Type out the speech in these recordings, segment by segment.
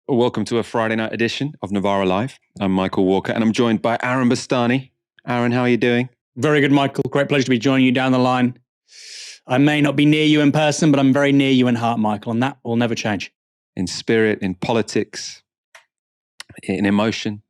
Welcome to a Friday night edition of Novara Live. I'm Michael Walker and I'm joined by Aaron Bastani. Aaron, how are you doing? Very good, Michael. Great pleasure to be joining you down the line. I may not be near you in person, but I'm very near you in heart, Michael, and that will never change. In spirit, in politics, in emotion,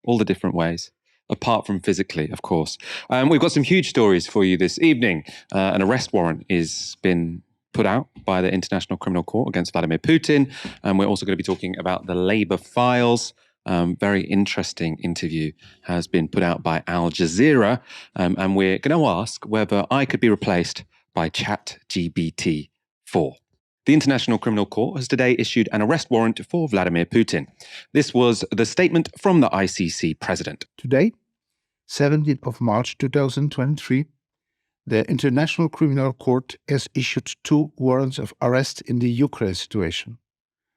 all the different ways, apart from physically, of course. We've got some huge stories for you this evening. An arrest warrant has been put out by the International Criminal Court against Vladimir Putin. We're also going to be talking about the Labour files. Very interesting interview has been put out by Al Jazeera. And we're going to ask whether I could be replaced by ChatGPT-4. The International Criminal Court has today issued an arrest warrant for Vladimir Putin. This was the statement from the ICC president. Today, 17th of March 2023, the International Criminal Court has issued 2 warrants of arrest in the Ukraine situation.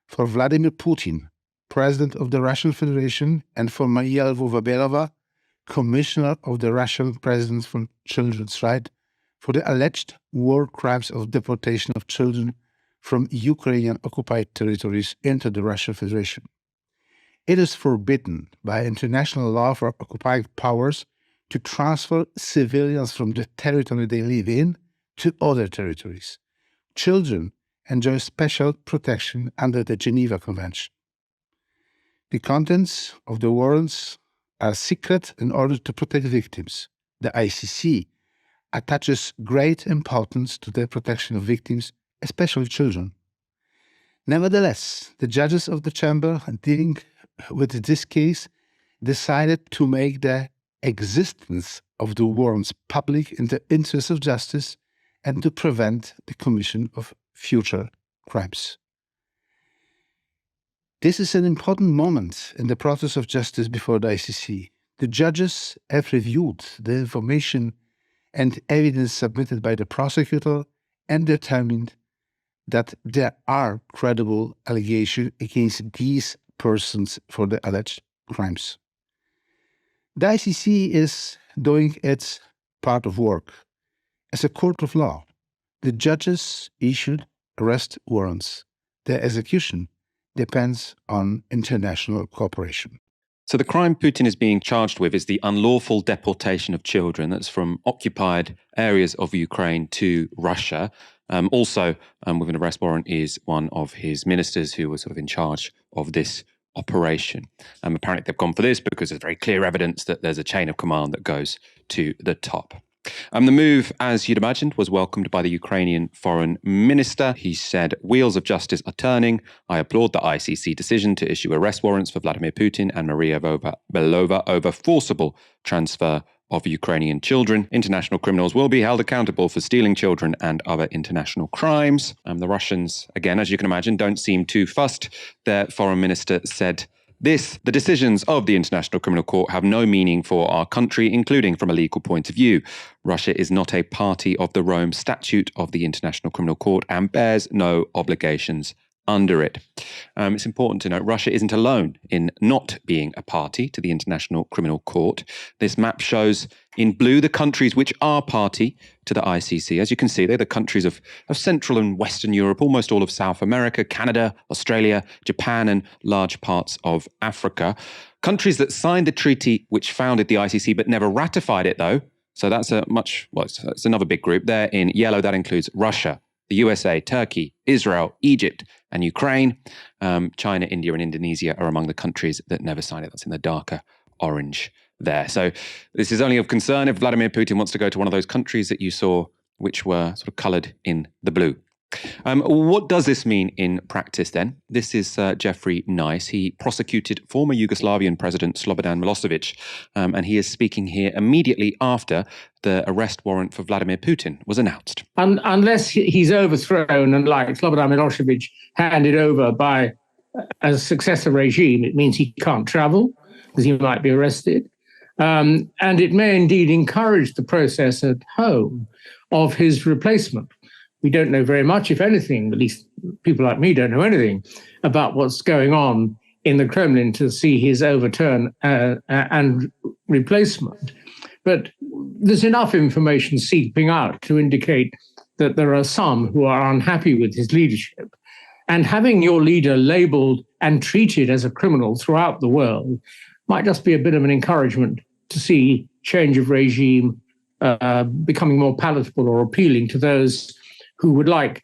For Vladimir Putin, President of the Russian Federation, and for Maria Lvova-Belova, Commissioner of the Russian President for Children's Rights, for the alleged war crimes of deportation of children from Ukrainian occupied territories into the Russian Federation. It is forbidden by international law for occupying powers to transfer civilians from the territory they live in to other territories. Children enjoy special protection under the Geneva Convention. The contents of the warrants are secret in order to protect victims. The ICC attaches great importance to the protection of victims, especially children. Nevertheless, the judges of the chamber dealing with this case decided to make the existence of the warrants public in the interest of justice and to prevent the commission of future crimes. This is an important moment in the process of justice before the ICC. The judges have reviewed the information and evidence submitted by the prosecutor and determined that there are credible allegations against these persons for the alleged crimes. The ICC is doing its part of work. As a court of law, the judges issued arrest warrants. Their execution depends on international cooperation. So the crime Putin is being charged with is the unlawful deportation of children that's from occupied areas of Ukraine to Russia. Also, with an arrest warrant is one of his ministers who was sort of in charge of this operation. Apparently they've gone for this because there's very clear evidence that there's a chain of command that goes to the top. The move, as you'd imagined, was welcomed by the Ukrainian foreign minister. He said, "Wheels of justice are turning. I applaud the ICC decision to issue arrest warrants for Vladimir Putin and Maria Lvova-Belova over forcible transfer of Ukrainian children. International criminals will be held accountable for stealing children and other international crimes." The Russians, again, as you can imagine, don't seem too fussed. Their foreign minister said, the decisions of the International Criminal Court have no meaning for our country, including from a legal point of view. Russia is not a party of the Rome Statute of the International Criminal Court and bears no obligations under it. It's important to note Russia isn't alone in not being a party to the International Criminal Court. This map shows in blue the countries which are party to the ICC. As you can see, they're the countries of Central and Western Europe, almost all of South America, Canada, Australia, Japan, and large parts of Africa. Countries that signed the treaty which founded the ICC but never ratified it, though. So that's it's another big group. There in yellow, that includes Russia, the USA, Turkey, Israel, Egypt, and Ukraine. China, India, and Indonesia are among the countries that never signed it. That's in the darker orange there. So this is only of concern if Vladimir Putin wants to go to one of those countries that you saw, which were sort of coloured in the blue. What does this mean in practice then? This is Jeffrey Nice. He prosecuted former Yugoslavian President Slobodan Milosevic, and he is speaking here immediately after the arrest warrant for Vladimir Putin was announced. Unless he's overthrown and, like Slobodan Milosevic, handed over by a successor regime, it means he can't travel because he might be arrested. And it may indeed encourage the process at home of his replacement. We don't know very much, if anything, at least people like me don't know anything about what's going on in the Kremlin to see his overturn and replacement. But there's enough information seeping out to indicate that there are some who are unhappy with his leadership. And having your leader labeled and treated as a criminal throughout the world might just be a bit of an encouragement to see change of regime becoming more palatable or appealing to those who would like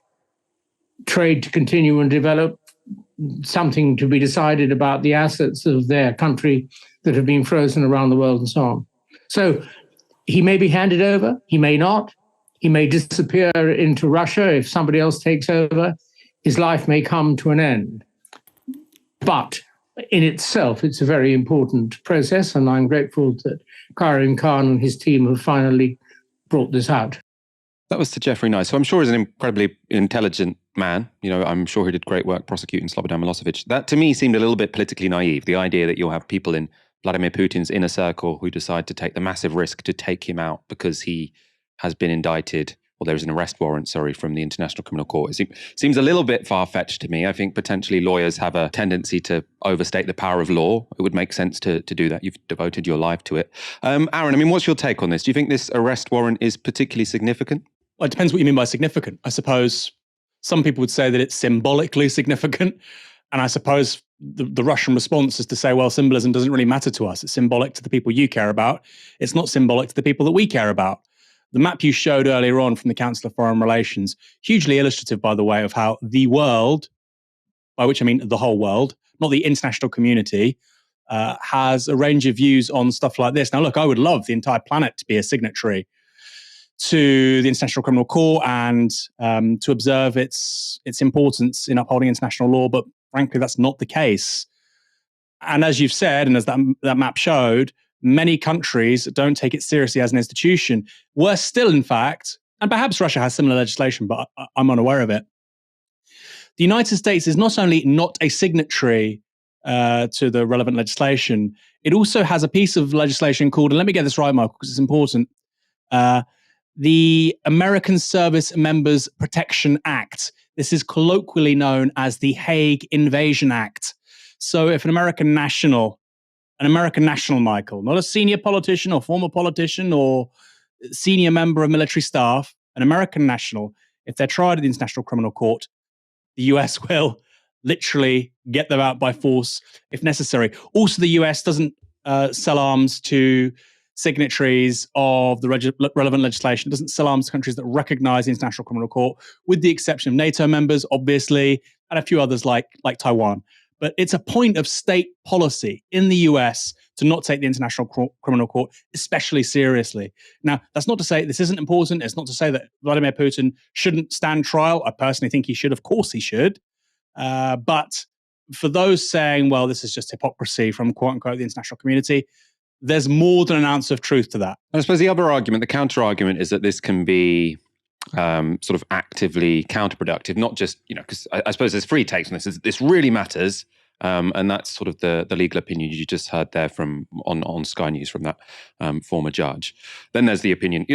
trade to continue and develop, something to be decided about the assets of their country that have been frozen around the world and so on. So he may be handed over, he may not. He may disappear into Russia if somebody else takes over. His life may come to an end. But in itself, it's a very important process, and I'm grateful that Karim Khan and his team have finally brought this out. That was Sir Geoffrey Nice, who I'm sure is an incredibly intelligent man. You know, I'm sure he did great work prosecuting Slobodan Milosevic. That, to me, seemed a little bit politically naive, the idea that you'll have people in Vladimir Putin's inner circle who decide to take the massive risk to take him out because he has been indicted, or there's an arrest warrant, from the International Criminal Court. It seems a little bit far-fetched to me. I think potentially lawyers have a tendency to overstate the power of law. It would make sense to do that. You've devoted your life to it. Aaron, I mean, what's your take on this? Do you think this arrest warrant is particularly significant? Well, it depends what you mean by significant. I suppose some people would say that it's symbolically significant. And I suppose the Russian response is to say, well, symbolism doesn't really matter to us. It's symbolic to the people you care about. It's not symbolic to the people that we care about. The map you showed earlier on from the Council of Foreign Relations, hugely illustrative, by the way, of how the world, by which I mean the whole world, not the international community, has a range of views on stuff like this. Now, look, I would love the entire planet to be a signatory to the International Criminal Court and to observe its importance in upholding international law, but frankly, that's not the case. And as you've said, and as that map showed, many countries don't take it seriously as an institution. Worse still, in fact, and perhaps Russia has similar legislation, but I'm unaware of it. The United States is not only not a signatory to the relevant legislation, it also has a piece of legislation called, and let me get this right, Michael, because it's important, the American Service Members Protection Act. This is colloquially known as the Hague Invasion Act. So if an American national, Michael, not a senior politician or former politician or senior member of military staff, an American national, if they're tried at the International Criminal Court, the US will literally get them out by force if necessary. Also, the US doesn't sell arms to signatories of the relevant legislation. It doesn't sell arms to countries that recognize the International Criminal Court, with the exception of NATO members, obviously, and a few others like Taiwan. But it's a point of state policy in the US to not take the International Criminal Court especially seriously. Now, that's not to say this isn't important. It's not to say that Vladimir Putin shouldn't stand trial. I personally think he should. Of course he should. But for those saying, well, this is just hypocrisy from quote unquote the international community, there's more than an ounce of truth to that. I suppose the other argument, the counter argument, is that this can be sort of actively counterproductive, not just, because I suppose there's three takes on this. This really matters, and that's sort of the legal opinion you just heard there from on Sky News from that former judge. Then there's the opinion,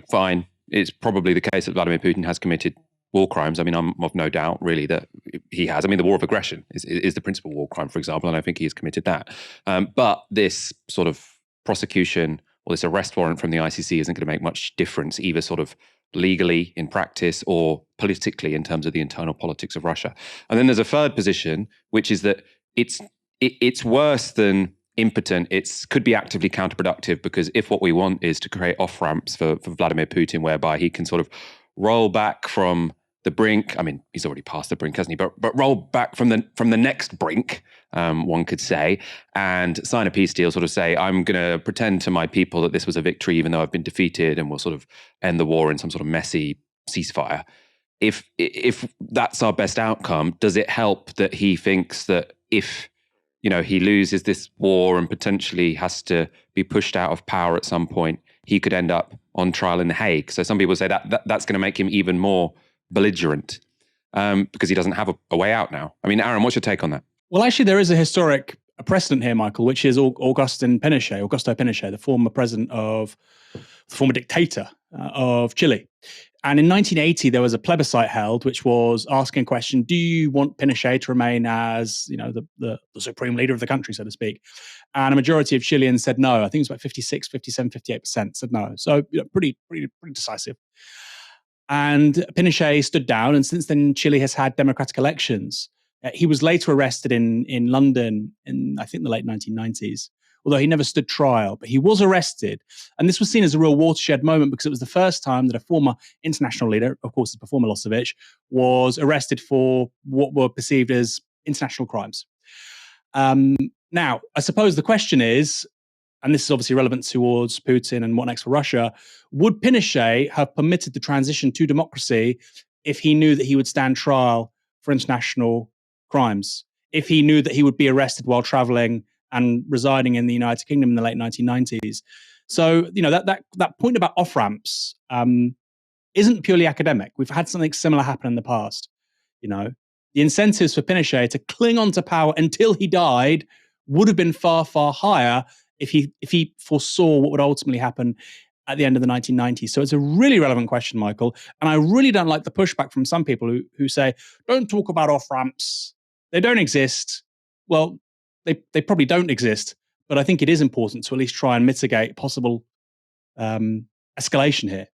fine, it's probably the case that Vladimir Putin has committed war crimes. I mean, I'm of no doubt really that he has. I mean, the war of aggression is the principal war crime, for example, and I think he has committed that. But this sort of prosecution or this arrest warrant from the ICC isn't going to make much difference, either sort of legally in practice or politically in terms of the internal politics of Russia. And then there's a third position, which is that it's worse than impotent. It could be actively counterproductive, because if what we want is to create off-ramps for Vladimir Putin, whereby he can sort of roll back from the brink. I mean, he's already past the brink, hasn't he? But roll back from the next brink, one could say, and sign a peace deal, sort of say, I'm going to pretend to my people that this was a victory, even though I've been defeated, and we'll sort of end the war in some sort of messy ceasefire. If that's our best outcome, does it help that he thinks that if he loses this war and potentially has to be pushed out of power at some point, he could end up on trial in The Hague? So some people say that's going to make him even more belligerent because he doesn't have a way out now. I mean, Aaron, what's your take on that? Well, actually, there is a historic precedent here, Michael, which is Augusto Pinochet, the former dictator of Chile. And in 1980, there was a plebiscite held, which was asking a question: do you want Pinochet to remain as, the supreme leader of the country, so to speak? And a majority of Chileans said no. I think it was about 56, 57, 58% said no. So pretty decisive. And Pinochet stood down, and since then Chile has had democratic elections. He was later arrested in London in, I think, the late 1990s, although he never stood trial. But he was arrested. And this was seen as a real watershed moment because it was the first time that a former international leader, of course, before Milosevic, was arrested for what were perceived as international crimes. Now, I suppose the question is, and this is obviously relevant towards Putin and what next for Russia, would Pinochet have permitted the transition to democracy if he knew that he would stand trial for international crimes, if he knew that he would be arrested while traveling and residing in the United Kingdom in the late 1990s? So, that point about off-ramps isn't purely academic. We've had something similar happen in the past. The incentives for Pinochet to cling on to power until he died would have been far, far higher if he foresaw what would ultimately happen at the end of the 1990s. So it's a really relevant question, Michael. And I really don't like the pushback from some people who say, don't talk about off-ramps. They don't exist. Well, they probably don't exist. But I think it is important to at least try and mitigate possible escalation here,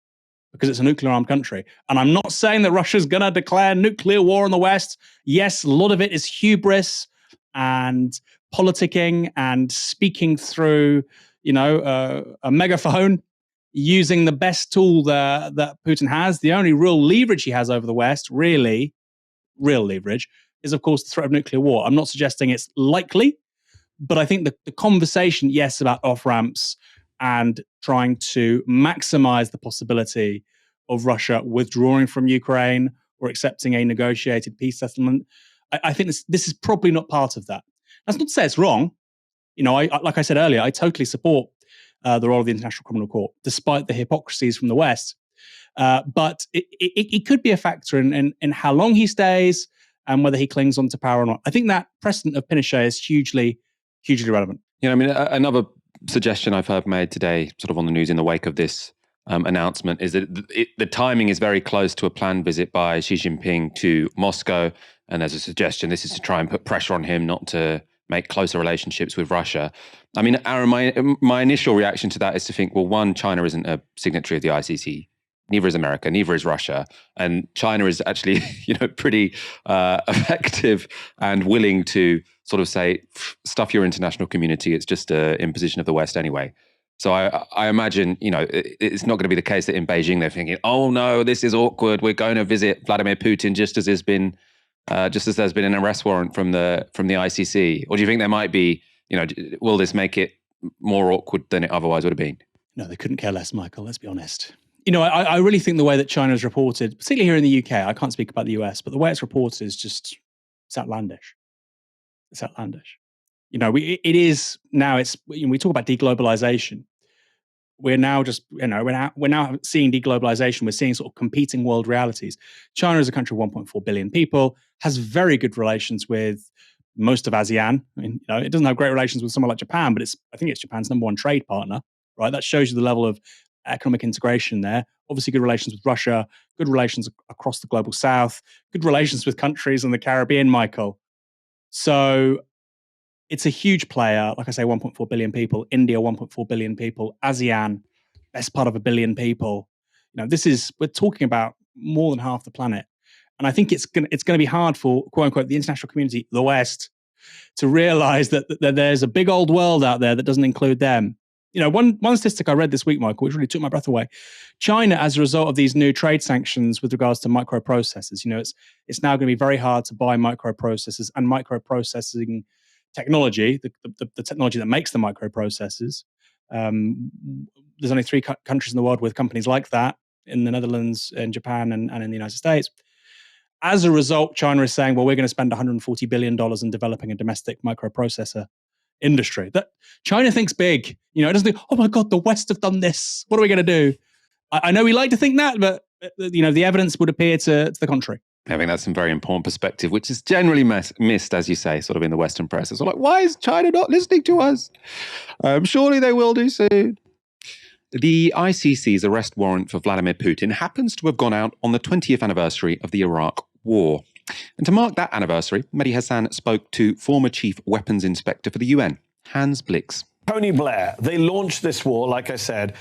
because it's a nuclear-armed country. And I'm not saying that Russia's going to declare nuclear war on the West. Yes, a lot of it is hubris and politicking and speaking through, a megaphone, using the best tool that Putin has. The only real leverage he has over the West, really, real leverage, is, of course, the threat of nuclear war. I'm not suggesting it's likely, but I think the conversation, yes, about off-ramps and trying to maximize the possibility of Russia withdrawing from Ukraine or accepting a negotiated peace settlement, I think this is probably not part of that. That's not to say it's wrong. Like I said earlier, I totally support the role of the International Criminal Court, despite the hypocrisies from the West. But it could be a factor in how long he stays and whether he clings on to power or not. I think that precedent of Pinochet is hugely, hugely relevant. Another suggestion I've heard made today, sort of on the news in the wake of this announcement, is that the timing is very close to a planned visit by Xi Jinping to Moscow. And there's a suggestion this is to try and put pressure on him not to make closer relationships with Russia. I mean, Aaron, my initial reaction to that is to think, well, one, China isn't a signatory of the ICC. Neither is America, neither is Russia. And China is actually, pretty effective and willing to sort of say, stuff your international community. It's just an imposition of the West anyway. So I imagine, it's not going to be the case that in Beijing they're thinking, oh no, this is awkward. We're going to visit Vladimir Putin just as there's been an arrest warrant from the ICC. Or do you think there might be, will this make it more awkward than it otherwise would have been? No, they couldn't care less, Michael. Let's be honest. I really think the way that China is reported, particularly here in the UK, I can't speak about the US, but the way it's reported is just, it's outlandish. It's outlandish. It is now. We talk about deglobalization. We're now just, we're now seeing deglobalization. We're seeing sort of competing world realities. China is a country of 1.4 billion people, has very good relations with most of ASEAN. I mean, it doesn't have great relations with someone like Japan, but I think it's Japan's number one trade partner, right? That shows you the level of economic integration there. Obviously, good relations with Russia, good relations across the global south, good relations with countries in the Caribbean, Michael. So it's a huge player. Like I say, 1.4 billion people, India, 1.4 billion people, ASEAN, best part of 1 billion people. We're talking about more than half the planet. And I think it's going to be hard for, quote unquote, the international community, the West, to realize that there's a big old world out there that doesn't include them. One statistic I read this week, Michael, which really took my breath away. China, as a result of these new trade sanctions with regards to microprocessors, it's now going to be very hard to buy microprocessors and microprocessing technology, the technology that makes the microprocessors. There's only 3 countries in the world with companies like that, in the Netherlands, in Japan, and in the United States. As a result, China is saying, well, we're going to spend $140 billion in developing a domestic microprocessor industry. That China thinks big. It doesn't think, oh my God, the West have done this. What are we going to do? I know we like to think that, but the evidence would appear to the contrary. I think that's some very important perspective, which is generally missed, as you say, sort of in the Western press. It's like, why is China not listening to us? Surely they will do soon. The ICC's arrest warrant for Vladimir Putin happens to have gone out on the 20th anniversary of the Iraq War. And to mark that anniversary, Mehdi Hassan spoke to former Chief Weapons Inspector for the UN, Hans Blix. Tony Blair, they launched this war, like I said,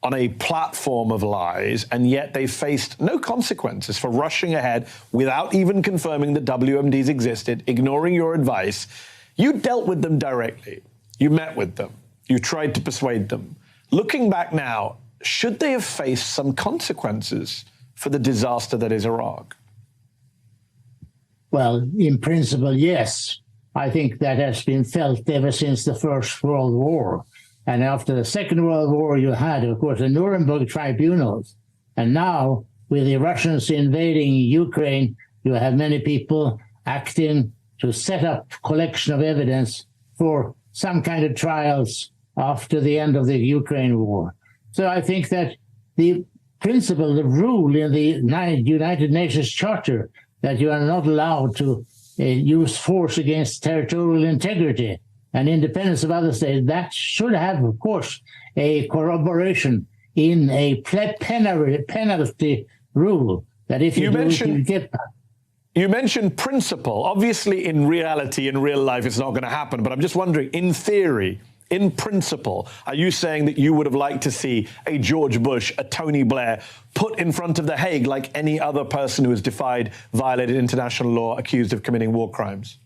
on a platform of lies, and yet they faced no consequences for rushing ahead without even confirming that WMDs existed, ignoring your advice. You dealt with them directly. You met with them. You tried to persuade them. Looking back now, should they have faced some consequences for the disaster that is Iraq? Well, in principle, yes. I think that has been felt ever since the First World War. And after the Second World War, you had, of course, the Nuremberg tribunals. And now, with the Russians invading Ukraine, you have many people acting to set up collection of evidence for some kind of trials after the end of the Ukraine war. So I think that the principle, the rule in the United Nations Charter that you are not allowed to use force against territorial integrity and independence of other states, that should have, of course, a corroboration in a penalty rule that if you get. You mentioned principle. Obviously, in reality, in real life, it's not going to happen. But I'm just wondering, in theory, in principle, are you saying that you would have liked to see a George Bush, a Tony Blair put in front of the Hague like any other person who has defied, violated international law, accused of committing war crimes?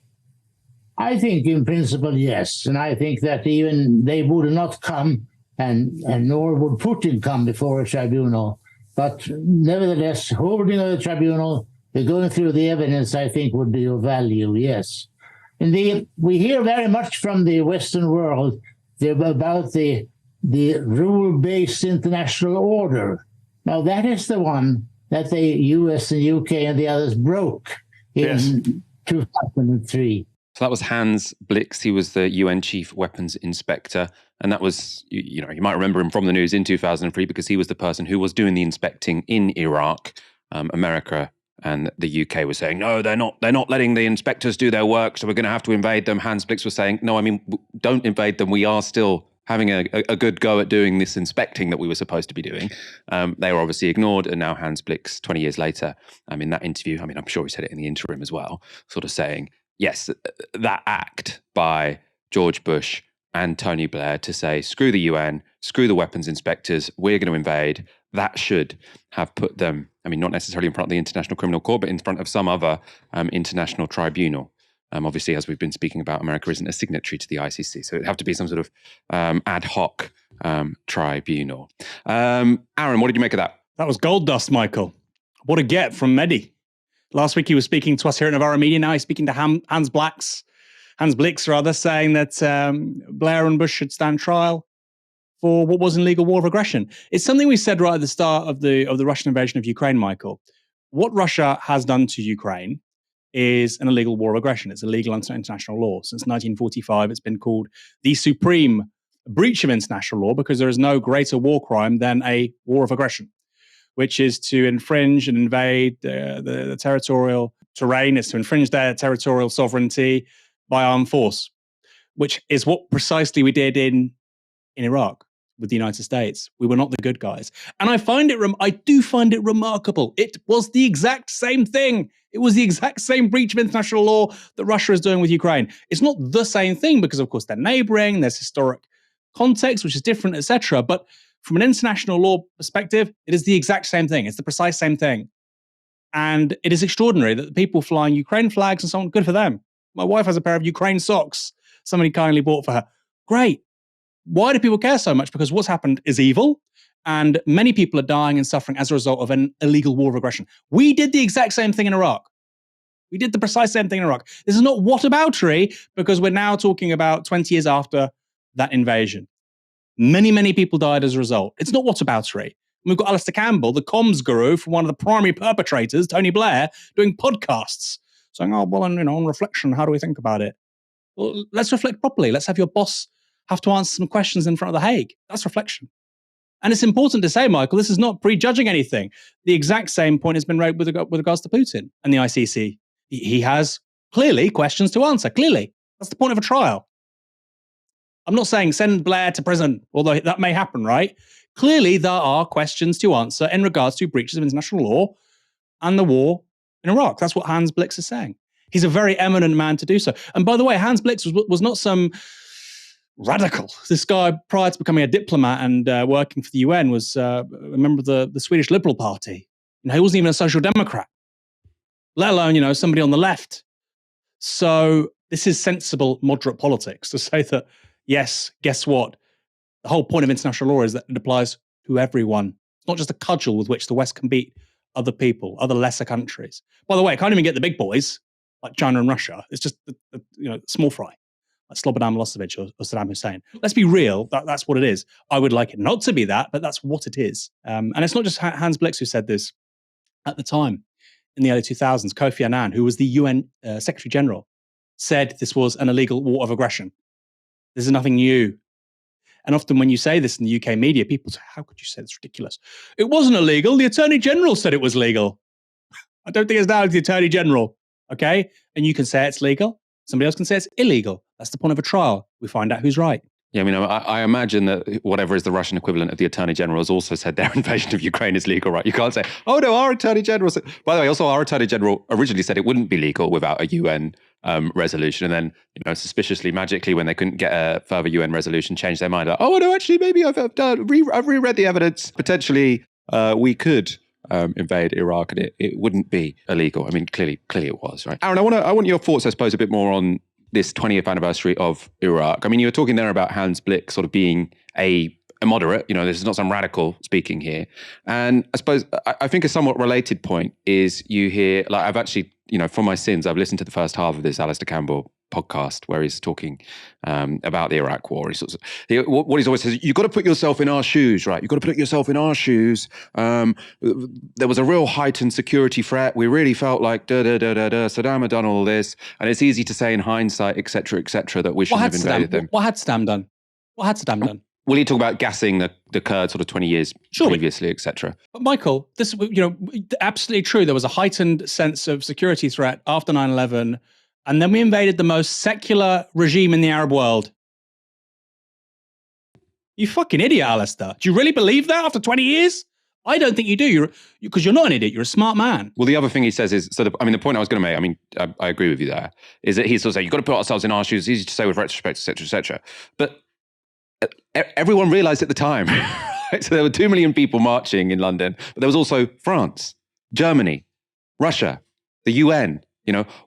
I think in principle, yes. And I think that even they would not come, and nor would Putin come before a tribunal. But nevertheless, holding a tribunal, going through the evidence, I think would be of value, yes. And we hear very much from the Western world about the rule-based international order. Now, that is the one that the US and UK and the others broke in 2003. So that was Hans Blix. He was the UN Chief Weapons Inspector. And that was, you might remember him from the news in 2003 because he was the person who was doing the inspecting in Iraq. America and the UK were saying, no, they're not letting the inspectors do their work, so we're going to have to invade them. Hans Blix was saying, no, don't invade them. We are still having a good go at doing this inspecting that we were supposed to be doing. They were obviously ignored, and now Hans Blix, 20 years later, in that interview, I'm sure he said it in the interim as well, sort of saying, yes, that act by George Bush and Tony Blair to say, screw the UN, screw the weapons inspectors, we're going to invade, that should have put them, not necessarily in front of the International Criminal Court, but in front of some other international tribunal. Obviously, as we've been speaking about, America isn't a signatory to the ICC, so it'd have to be some sort of ad hoc tribunal. Aaron, what did you make of that? That was gold dust, Michael. What a get from Mehdi. Last week he was speaking to us here at Novara Media. Now he's speaking to Hans Blix, saying that Blair and Bush should stand trial for what was an illegal war of aggression. It's something we said right at the start of the Russian invasion of Ukraine, Michael. What Russia has done to Ukraine is an illegal war of aggression. It's illegal under international law. Since 1945, it's been called the supreme breach of international law because there is no greater war crime than a war of aggression, which is to infringe and invade the territorial terrain. It's to infringe their territorial sovereignty by armed force, which is what precisely we did in Iraq with the United States. We were not the good guys. And I do find it remarkable. It was the exact same thing. It was the exact same breach of international law that Russia is doing with Ukraine. It's not the same thing because, of course, they're neighboring, there's historic context, which is different, etc. But from an international law perspective, it is the exact same thing. It's the precise same thing. And it is extraordinary that the people flying Ukraine flags and so on, good for them. My wife has a pair of Ukraine socks somebody kindly bought for her. Great. Why do people care so much? Because what's happened is evil, and many people are dying and suffering as a result of an illegal war of aggression. We did the exact same thing in Iraq. We did the precise same thing in Iraq. This is not whataboutery, because we're now talking about 20 years after that invasion. Many, many people died as a result. It's not whataboutery. We've got Alistair Campbell, the comms guru from one of the primary perpetrators, Tony Blair, doing podcasts, saying, on reflection, how do we think about it? Well, let's reflect properly. Let's have your boss have to answer some questions in front of the Hague. That's reflection. And it's important to say, Michael, this is not prejudging anything. The exact same point has been raised with regards to Putin and the ICC. He has clearly questions to answer. Clearly. That's the point of a trial. I'm not saying send Blair to prison, although that may happen, right? Clearly, there are questions to answer in regards to breaches of international law and the war in Iraq. That's what Hans Blix is saying. He's a very eminent man to do so. And by the way, Hans Blix was not some radical. This guy, prior to becoming a diplomat and working for the UN, was a member of the Swedish Liberal Party. He wasn't even a social democrat, let alone, somebody on the left. So this is sensible, moderate politics to say that, yes, guess what? The whole point of international law is that it applies to everyone. It's not just a cudgel with which the West can beat other people, other lesser countries. By the way, it can't even get the big boys like China and Russia. It's just small fry, like Slobodan Milosevic or Saddam Hussein. Let's be real. That's what it is. I would like it not to be that, but that's what it is. And it's not just Hans Blix who said this at the time in the early 2000s. Kofi Annan, who was the UN Secretary General, said this was an illegal war of aggression. This is nothing new. And often when you say this in the UK media, people say, how could you say it's ridiculous? It wasn't illegal. The Attorney General said it was legal. I don't think it's down to the Attorney General, okay? And you can say it's legal. Somebody else can say it's illegal. That's the point of a trial. We find out who's right. Yeah, I imagine that whatever is the Russian equivalent of the Attorney General has also said their invasion of Ukraine is legal, right? You can't say, oh no, our Attorney General said... By the way, also our Attorney General originally said it wouldn't be legal without a UN resolution. And then, suspiciously, magically, when they couldn't get a further UN resolution, changed their mind. Like, oh no, actually, maybe I've reread the evidence. Potentially, we could invade Iraq and it wouldn't be illegal. Clearly it was, right? Aaron, I want your thoughts, I suppose, a bit more on this 20th anniversary of Iraq. You were talking there about Hans Blix sort of being a moderate, this is not some radical speaking here. And I suppose, I think a somewhat related point is you hear, like I've actually, for my sins, I've listened to the first half of this Alistair Campbell podcast where he's talking about the Iraq War. What he's always says, you've got to put yourself in our shoes, right? You've got to put yourself in our shoes. There was a real heightened security threat. We really felt like Saddam had done all this. And it's easy to say in hindsight, et cetera, that we shouldn't have invaded them. What had Saddam done? Will you talk about gassing the Kurds sort of 20 years previously, et cetera? But Michael, this, absolutely true. There was a heightened sense of security threat after 9/11. And then we invaded the most secular regime in the Arab world. You fucking idiot, Alistair. Do you really believe that after 20 years? I don't think you do. Because you're not an idiot. You're a smart man. Well, the other thing he says is, the point I was going to make, I agree with you there, is that he's sort of saying, you've got to put ourselves in our shoes. It's easy to say with retrospect, et cetera, et cetera. But everyone realized at the time, right? So there were 2 million people marching in London, but there was also France, Germany, Russia, the UN.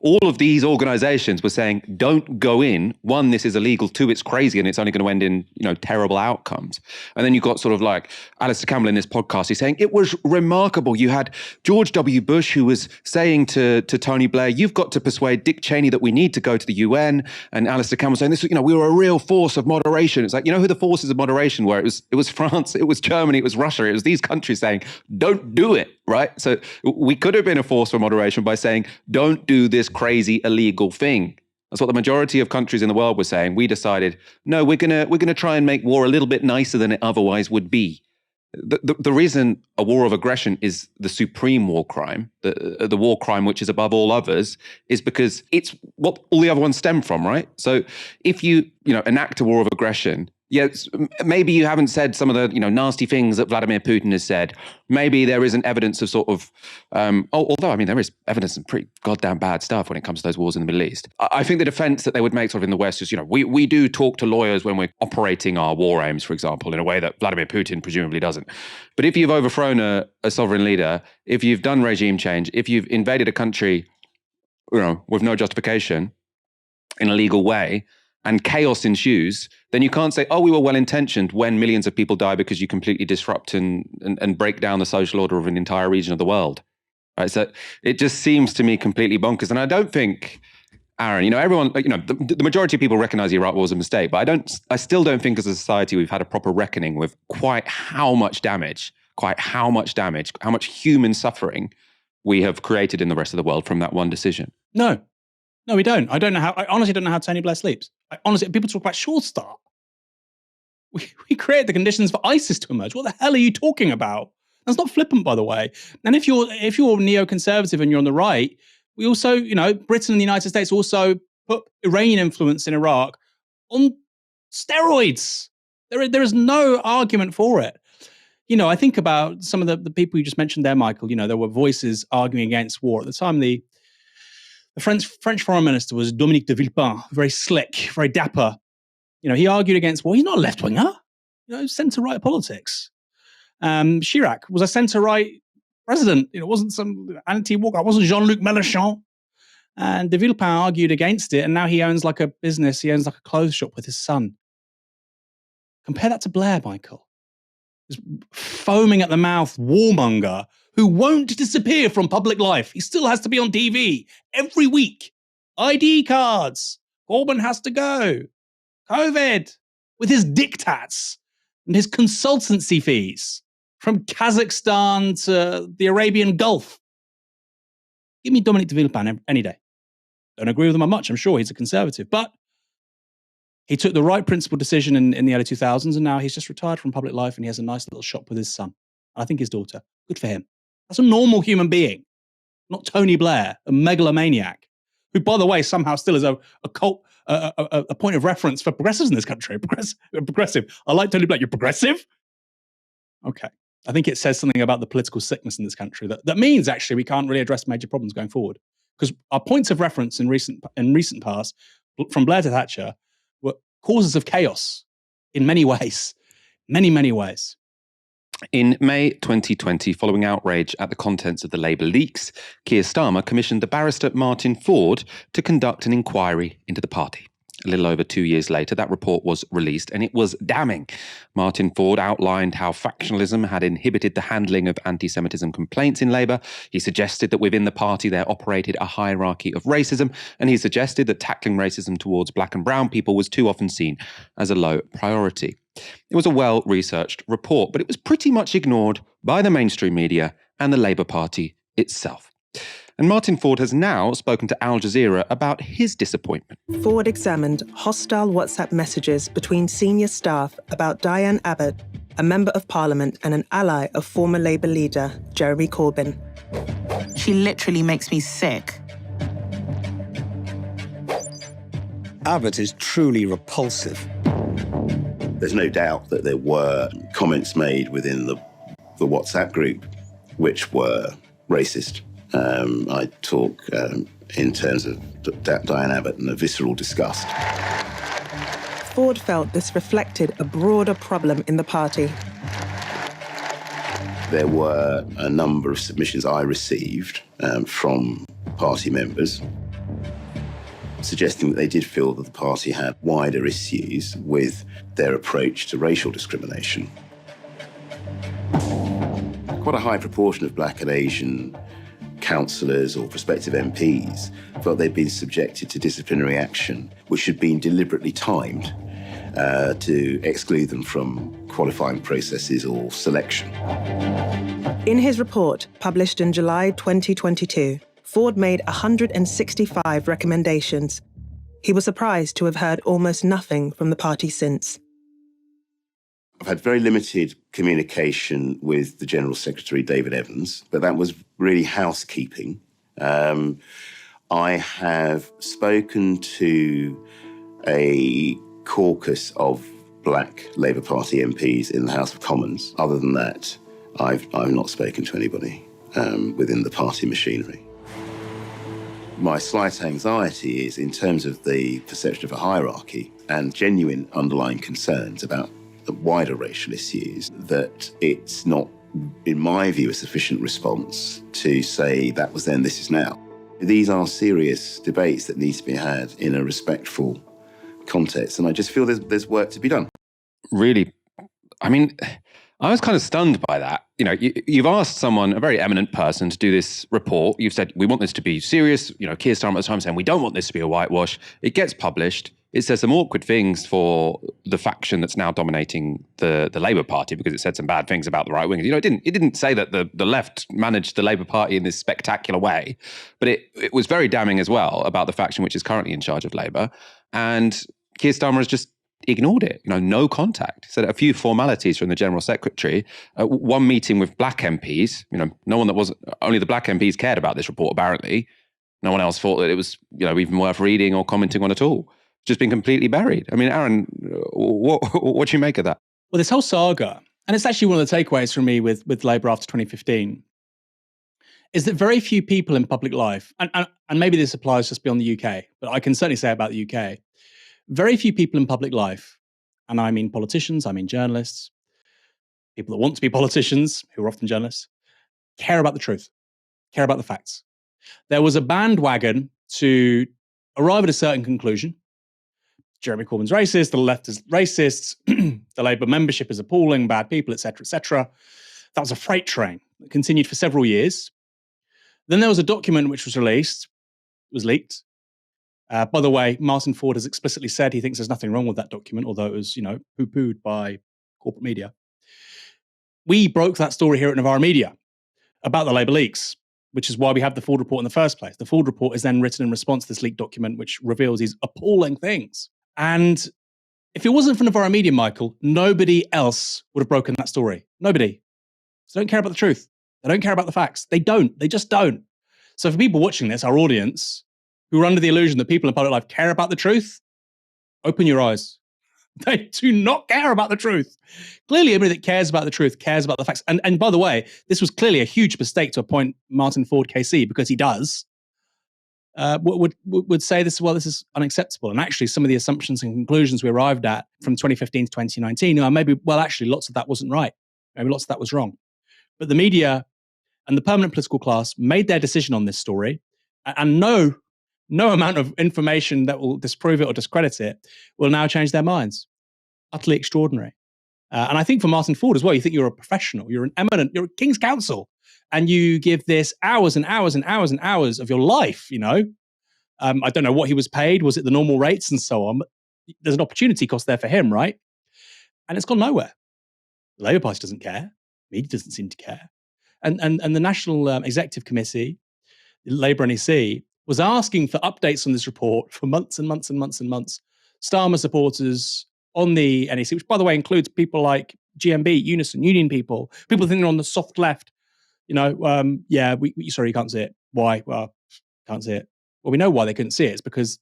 All of these organizations were saying, don't go in. One, this is illegal. Two, it's crazy and it's only going to end in, terrible outcomes. And then you've got sort of like Alistair Campbell in this podcast, he's saying, it was remarkable. You had George W. Bush who was saying to Tony Blair, you've got to persuade Dick Cheney that we need to go to the UN. And Alistair Campbell saying, this, we were a real force of moderation. It's like, who the forces of moderation were? It was France, it was Germany, it was Russia. It was these countries saying, don't do it, right? So we could have been a force for moderation by saying, don't do this crazy illegal thing. That's what the majority of countries in the world were saying. We decided, no, we're gonna try and make war a little bit nicer than it otherwise would be. The reason a war of aggression is the supreme war crime, the war crime which is above all others, is because it's what all the other ones stem from, right? So if you enact a war of aggression, yes, maybe you haven't said some of the nasty things that Vladimir Putin has said. Maybe there isn't evidence of sort of, although there is evidence of pretty goddamn bad stuff when it comes to those wars in the Middle East. I think the defense that they would make sort of in the West is, we do talk to lawyers when we're operating our war aims, for example, in a way that Vladimir Putin presumably doesn't. But if you've overthrown a sovereign leader, if you've done regime change, if you've invaded a country, with no justification in a legal way, and chaos ensues, then you can't say, oh, we were well-intentioned when millions of people die because you completely disrupt and break down the social order of an entire region of the world. Right? So it just seems to me completely bonkers. And I don't think, Aaron, everyone, the majority of people recognize the Iraq War was a mistake, but I still don't think as a society we've had a proper reckoning with quite how much damage, how much human suffering we have created in the rest of the world from that one decision. No, we don't. I honestly don't know how Tony Blair sleeps. People talk about Short Start. We create the conditions for ISIS to emerge. What the hell are you talking about? That's not flippant, by the way. And if you're neoconservative and you're on the right, we also, Britain and the United States also put Iranian influence in Iraq on steroids. There is no argument for it. I think about some of the people you just mentioned there, Michael. There were voices arguing against war at the time. The French foreign minister was Dominique de Villepin, very slick, very dapper. he argued against, well, he's not a left-winger, centre-right politics. Chirac was a centre-right president. It wasn't some anti-Walker. It wasn't Jean-Luc Mélenchon. And de Villepin argued against it, and now he owns like a business. He owns like a clothes shop with his son. Compare that to Blair, Michael. This foaming at the mouth warmonger who won't disappear from public life. He still has to be on TV every week. ID cards. Corbyn has to go. COVID. With his diktats and his consultancy fees from Kazakhstan to the Arabian Gulf. Give me Dominic de Villepin any day. Don't agree with him on much. I'm sure he's a conservative, but he took the right principled decision in the early 2000s, and now he's just retired from public life and he has a nice little shop with his son. I think his daughter. Good for him. That's a normal human being, not Tony Blair, a megalomaniac, who, by the way, somehow still is a point of reference for progressives in this country. Progressive. I like Tony Blair. You're progressive? Okay. I think it says something about the political sickness in this country that means actually we can't really address major problems going forward. Because our points of reference in recent past, from Blair to Thatcher, were causes of chaos in many ways. Many, many ways. In May 2020, following outrage at the contents of the Labour leaks, Keir Starmer commissioned the barrister Martin Forde to conduct an inquiry into the party. A little over 2 years later, that report was released, and it was damning. Martin Forde outlined how factionalism had inhibited the handling of anti-Semitism complaints in Labour. He suggested that within the party there operated a hierarchy of racism, and he suggested that tackling racism towards black and brown people was too often seen as a low priority. It was a well-researched report, but it was pretty much ignored by the mainstream media and the Labour Party itself. And Martin Forde has now spoken to Al Jazeera about his disappointment. Forde examined hostile WhatsApp messages between senior staff about Diane Abbott, a member of Parliament and an ally of former Labour leader Jeremy Corbyn. She literally makes me sick. Abbott is truly repulsive. There's no doubt that there were comments made within the WhatsApp group which were racist. I talk in terms of Diane Abbott and a visceral disgust. Forde felt this reflected a broader problem in the party. There were a number of submissions I received from party members suggesting that they did feel that the party had wider issues with their approach to racial discrimination. Quite a high proportion of black and Asian councillors or prospective MPs felt they'd been subjected to disciplinary action, which had been deliberately timed to exclude them from qualifying processes or selection. In his report, published in July 2022, Forde made 165 recommendations. He was surprised to have heard almost nothing from the party since. I've had very limited communication with the General Secretary, David Evans, but that was really housekeeping. I have spoken to a caucus of black Labour Party MPs in the House of Commons. Other than that, I've not spoken to anybody within the party machinery. My slight anxiety is in terms of the perception of a hierarchy and genuine underlying concerns about the wider racial issues, that it's not, in my view, a sufficient response to say that was then, this is now. These are serious debates that need to be had in a respectful context, and I just feel there's work to be done. Really, I mean, I was kind of stunned by that. You know, you've asked someone, a very eminent person, to do this report. You've said, we want this to be serious. You know, Keir Starmer at the time saying, we don't want this to be a whitewash. It gets published. It says some awkward things for the faction that's now dominating the Labour Party, because it said some bad things about the right wingers. You know, it didn't say that the left managed the Labour Party in this spectacular way, but it was very damning as well about the faction which is currently in charge of Labour. And Keir Starmer has just ignored it. You know, no contact. So a few formalities from the General Secretary. One meeting with black MPs. You know, no one that was, only the black MPs cared about this report, apparently. No one else thought that it was, you know, even worth reading or commenting on at all. Just been completely buried. I mean, Aaron, what do you make of that? Well, this whole saga, and it's actually one of the takeaways from me with Labour after 2015, is that very few people in public life, and maybe this applies just beyond the UK, but I can certainly say about the UK, Very few people in public life, and I mean politicians, I mean journalists, people that want to be politicians, who are often journalists, care about the truth, care about the facts. There was a bandwagon to arrive at a certain conclusion. Jeremy Corbyn's racist, the left is racist, the Labour membership is appalling, bad people, etc., etc. That was a freight train that continued for several years. Then there was a document which was released, it was leaked. By the way, Martin Forde has explicitly said he thinks there's nothing wrong with that document, although it was, poo-pooed by corporate media. We broke that story here at Novara Media about the Labour leaks, which is why we have the Forde report in the first place. The Forde report is then written in response to this leaked document, which reveals these appalling things. And if it wasn't for Novara Media, Michael, nobody else would have broken that story. Nobody. They don't care about the truth. They don't care about the facts. They don't. They just don't. So for people watching this, our audience, who are under the illusion that people in public life care about the truth, open your eyes. They do not care about the truth. Clearly, everybody that cares about the truth cares about the facts. And by the way, this was clearly a huge mistake to appoint Martin Forde KC, because he does. Would say this is unacceptable. And actually, some of the assumptions and conclusions we arrived at from 2015 to 2019 actually, lots of that wasn't right. Maybe lots of that was wrong. But the media and the permanent political class made their decision on this story, and no amount of information that will disprove it or discredit it will now change their minds. Utterly extraordinary. And I think for Martin Forde as well, you think you're a professional, you're a King's Counsel, and you give this hours and hours and hours and hours of your life, I don't know what he was paid. Was it the normal rates and so on? But there's an opportunity cost there for him, right? And it's gone nowhere. The Labour Party doesn't care. Media doesn't seem to care. And the National Executive Committee, Labour NEC, was asking for updates on this report for months and months and months and months. Starmer supporters on the NEC, which by the way includes people like GMB, Unison, union people think they're on the soft left. Sorry, you can't see it. Why? Well, can't see it. Well, we know why they couldn't see it. It's because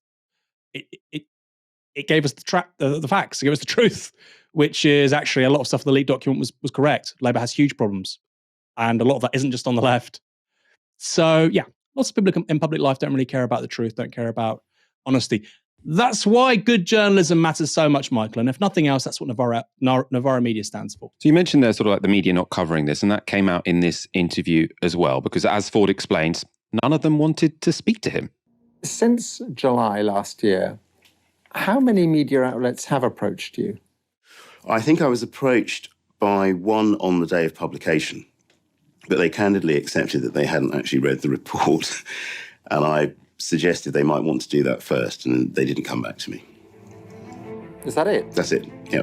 it gave us the facts. It gave us the truth, which is actually a lot of stuff in the leaked document was correct. Labour has huge problems, and a lot of that isn't just on the left. So yeah, lots of people in public life don't really care about the truth, don't care about honesty. That's why good journalism matters so much, Michael. And if nothing else, that's what Novara Media stands for. So you mentioned there sort of like the media not covering this, and that came out in this interview as well, because as Forde explains, none of them wanted to speak to him. Since July last year, how many media outlets have approached you? I think I was approached by one on the day of publication, but they candidly accepted that they hadn't actually read the report. And I suggested they might want to do that first, and they didn't come back to me. Is that it? That's it, yeah.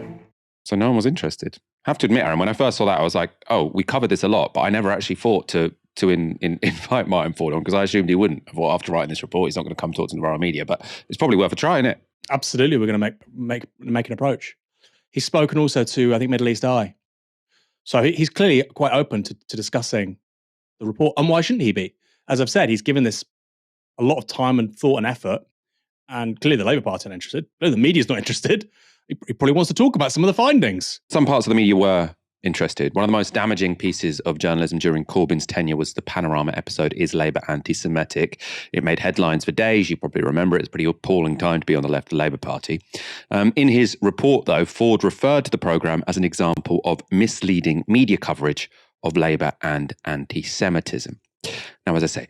So no one was interested. I have to admit, Aaron, when I first saw that, I was like, oh, we covered this a lot, but I never actually thought to invite Martin Forde on, because I assumed he wouldn't. I thought after writing this report, he's not going to come talk to Novara Media, but it's probably worth a try, isn't it? Absolutely, we're going to make an approach. He's spoken also to, I think, Middle East Eye. So he's clearly quite open to discussing the report. And why shouldn't he be? As I've said, he's given this a lot of time and thought and effort. And clearly the Labour Party are not interested. Clearly the media's not interested. He probably wants to talk about some of the findings. Some parts of the media were interested. One of the most damaging pieces of journalism during Corbyn's tenure was the Panorama episode, Is Labour Anti-Semitic? It made headlines for days. You probably remember it. It's a pretty appalling time to be on the left of the Labour Party. In his report, though, Forde referred to the programme as an example of misleading media coverage of Labour and anti-Semitism. Now, as I say,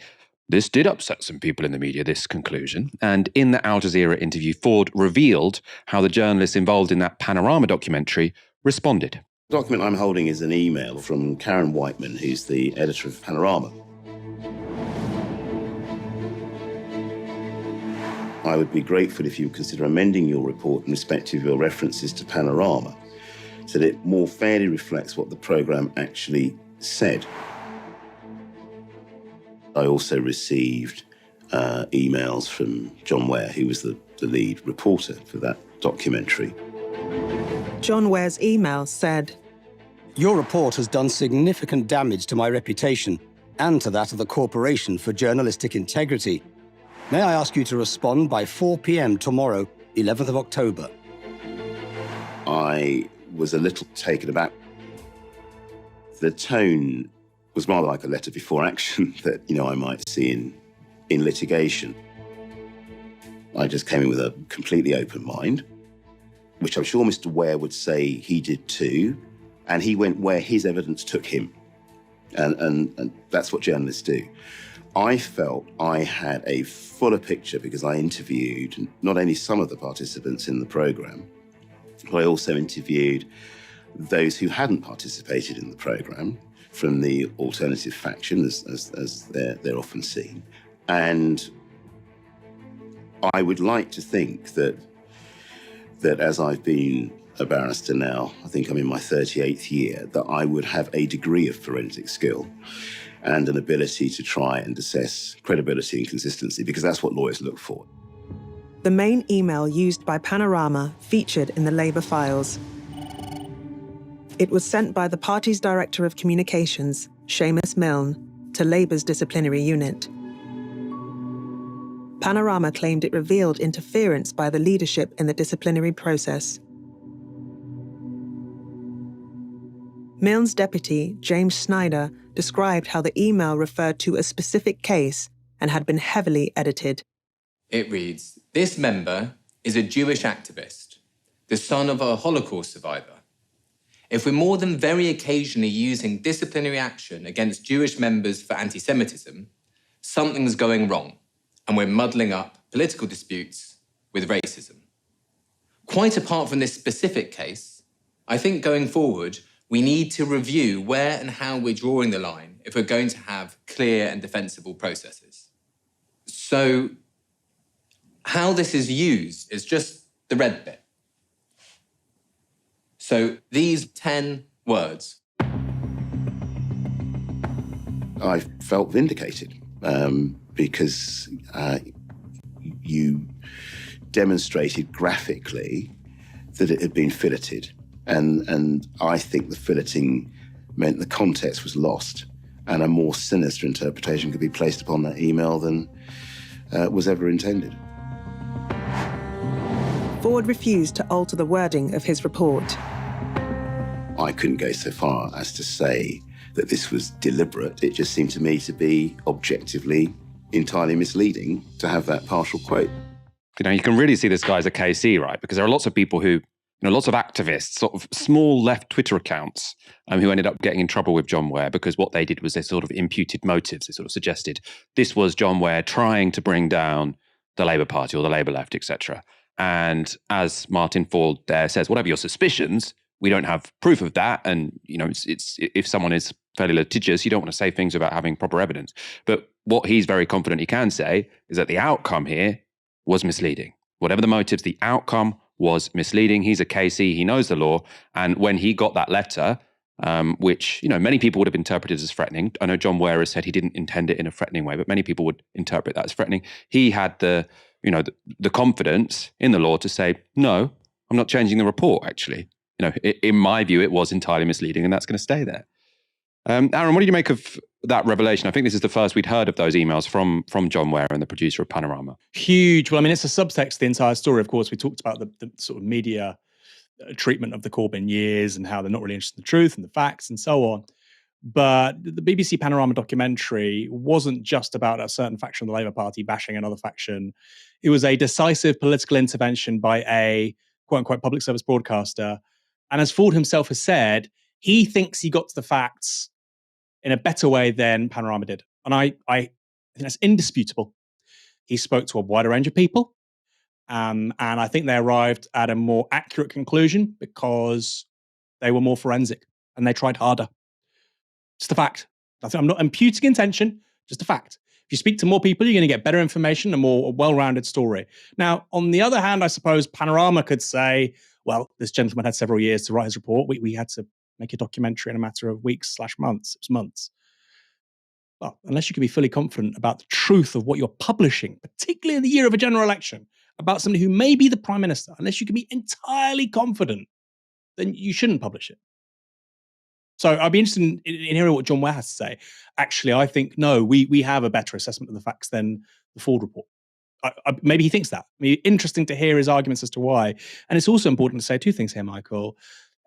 this did upset some people in the media, this conclusion. And in the Al Jazeera interview, Forde revealed how the journalists involved in that Panorama documentary responded. The document I'm holding is an email from Karen Whiteman, who's the editor of Panorama. I would be grateful if you would consider amending your report in respect of your references to Panorama so that it more fairly reflects what the programme actually said. I also received emails from John Ware, who was the lead reporter for that documentary. John Ware's email said, "Your report has done significant damage to my reputation and to that of the Corporation for Journalistic Integrity. May I ask you to respond by 4 p.m. tomorrow, 11th of October. I was a little taken aback. The tone was rather like a letter before action that, I might see in litigation. I just came in with a completely open mind, which I'm sure Mr. Ware would say he did too. And he went where his evidence took him. And that's what journalists do. I felt I had a fuller picture because I interviewed not only some of the participants in the programme, but I also interviewed those who hadn't participated in the programme from the alternative faction, as they're often seen. And I would like to think that as I've been a barrister now, I think I'm in my 38th year, that I would have a degree of forensic skill and an ability to try and assess credibility and consistency, because that's what lawyers look for. The main email used by Panorama featured in the Labour files. It was sent by the party's Director of Communications, Seamus Milne, to Labour's disciplinary unit. Panorama claimed it revealed interference by the leadership in the disciplinary process. Milne's deputy, James Snyder, described how the email referred to a specific case and had been heavily edited. It reads, "This member is a Jewish activist, the son of a Holocaust survivor. If we're more than very occasionally using disciplinary action against Jewish members for anti-Semitism, something's going wrong, and we're muddling up political disputes with racism. Quite apart from this specific case, I think going forward, we need to review where and how we're drawing the line if we're going to have clear and defensible processes." So how this is used is just the red bit. So these 10 words. I felt vindicated because you demonstrated graphically that it had been filleted. And I think the filleting meant the context was lost and a more sinister interpretation could be placed upon that email than was ever intended. Forde refused to alter the wording of his report. I couldn't go so far as to say that this was deliberate. It just seemed to me to be objectively entirely misleading to have that partial quote. You know, you can really see this guy as a KC, right? Because there are lots of people who, lots of activists, sort of small left Twitter accounts who ended up getting in trouble with John Ware because what they did was they sort of imputed motives. They sort of suggested this was John Ware trying to bring down the Labour Party or the Labour left, etc. And as Martin Forde there says, whatever your suspicions, we don't have proof of that. And, it's if someone is fairly litigious, you don't want to say things without having proper evidence. But what he's very confident he can say is that the outcome here was misleading. Whatever the motives, the outcome was misleading. He's a KC, he knows the law. And when he got that letter, which, many people would have interpreted as threatening. I know John Ware has said he didn't intend it in a threatening way, but many people would interpret that as threatening. He had the confidence in the law to say, no, I'm not changing the report, actually. In my view, it was entirely misleading and that's going to stay there. Aaron, what do you make of that revelation? I think this is the first we'd heard of those emails from John Ware and the producer of Panorama. Huge. Well, it's a subtext to the entire story. Of course, we talked about the sort of media treatment of the Corbyn years and how they're not really interested in the truth and the facts and so on. But the BBC Panorama documentary wasn't just about a certain faction of the Labour Party bashing another faction. It was a decisive political intervention by a quote-unquote public service broadcaster. And as Forde himself has said, he thinks he got to the facts in a better way than Panorama did. And I think that's indisputable. He spoke to a wider range of people. And I think they arrived at a more accurate conclusion because they were more forensic and they tried harder. Just a fact. I'm not imputing intention, just a fact. If you speak to more people, you're going to get better information, a more well-rounded story. Now, on the other hand, I suppose Panorama could say, well, this gentleman had several years to write his report. We had to make a documentary in a matter of weeks/months. It was months. Well, unless you can be fully confident about the truth of what you're publishing, particularly in the year of a general election, about somebody who may be the prime minister, unless you can be entirely confident, then you shouldn't publish it. So I'd be interested in hearing what John Ware has to say. Actually, I think, no, we have a better assessment of the facts than the Forde report. Maybe he thinks that. Interesting to hear his arguments as to why. And it's also important to say two things here, Michael.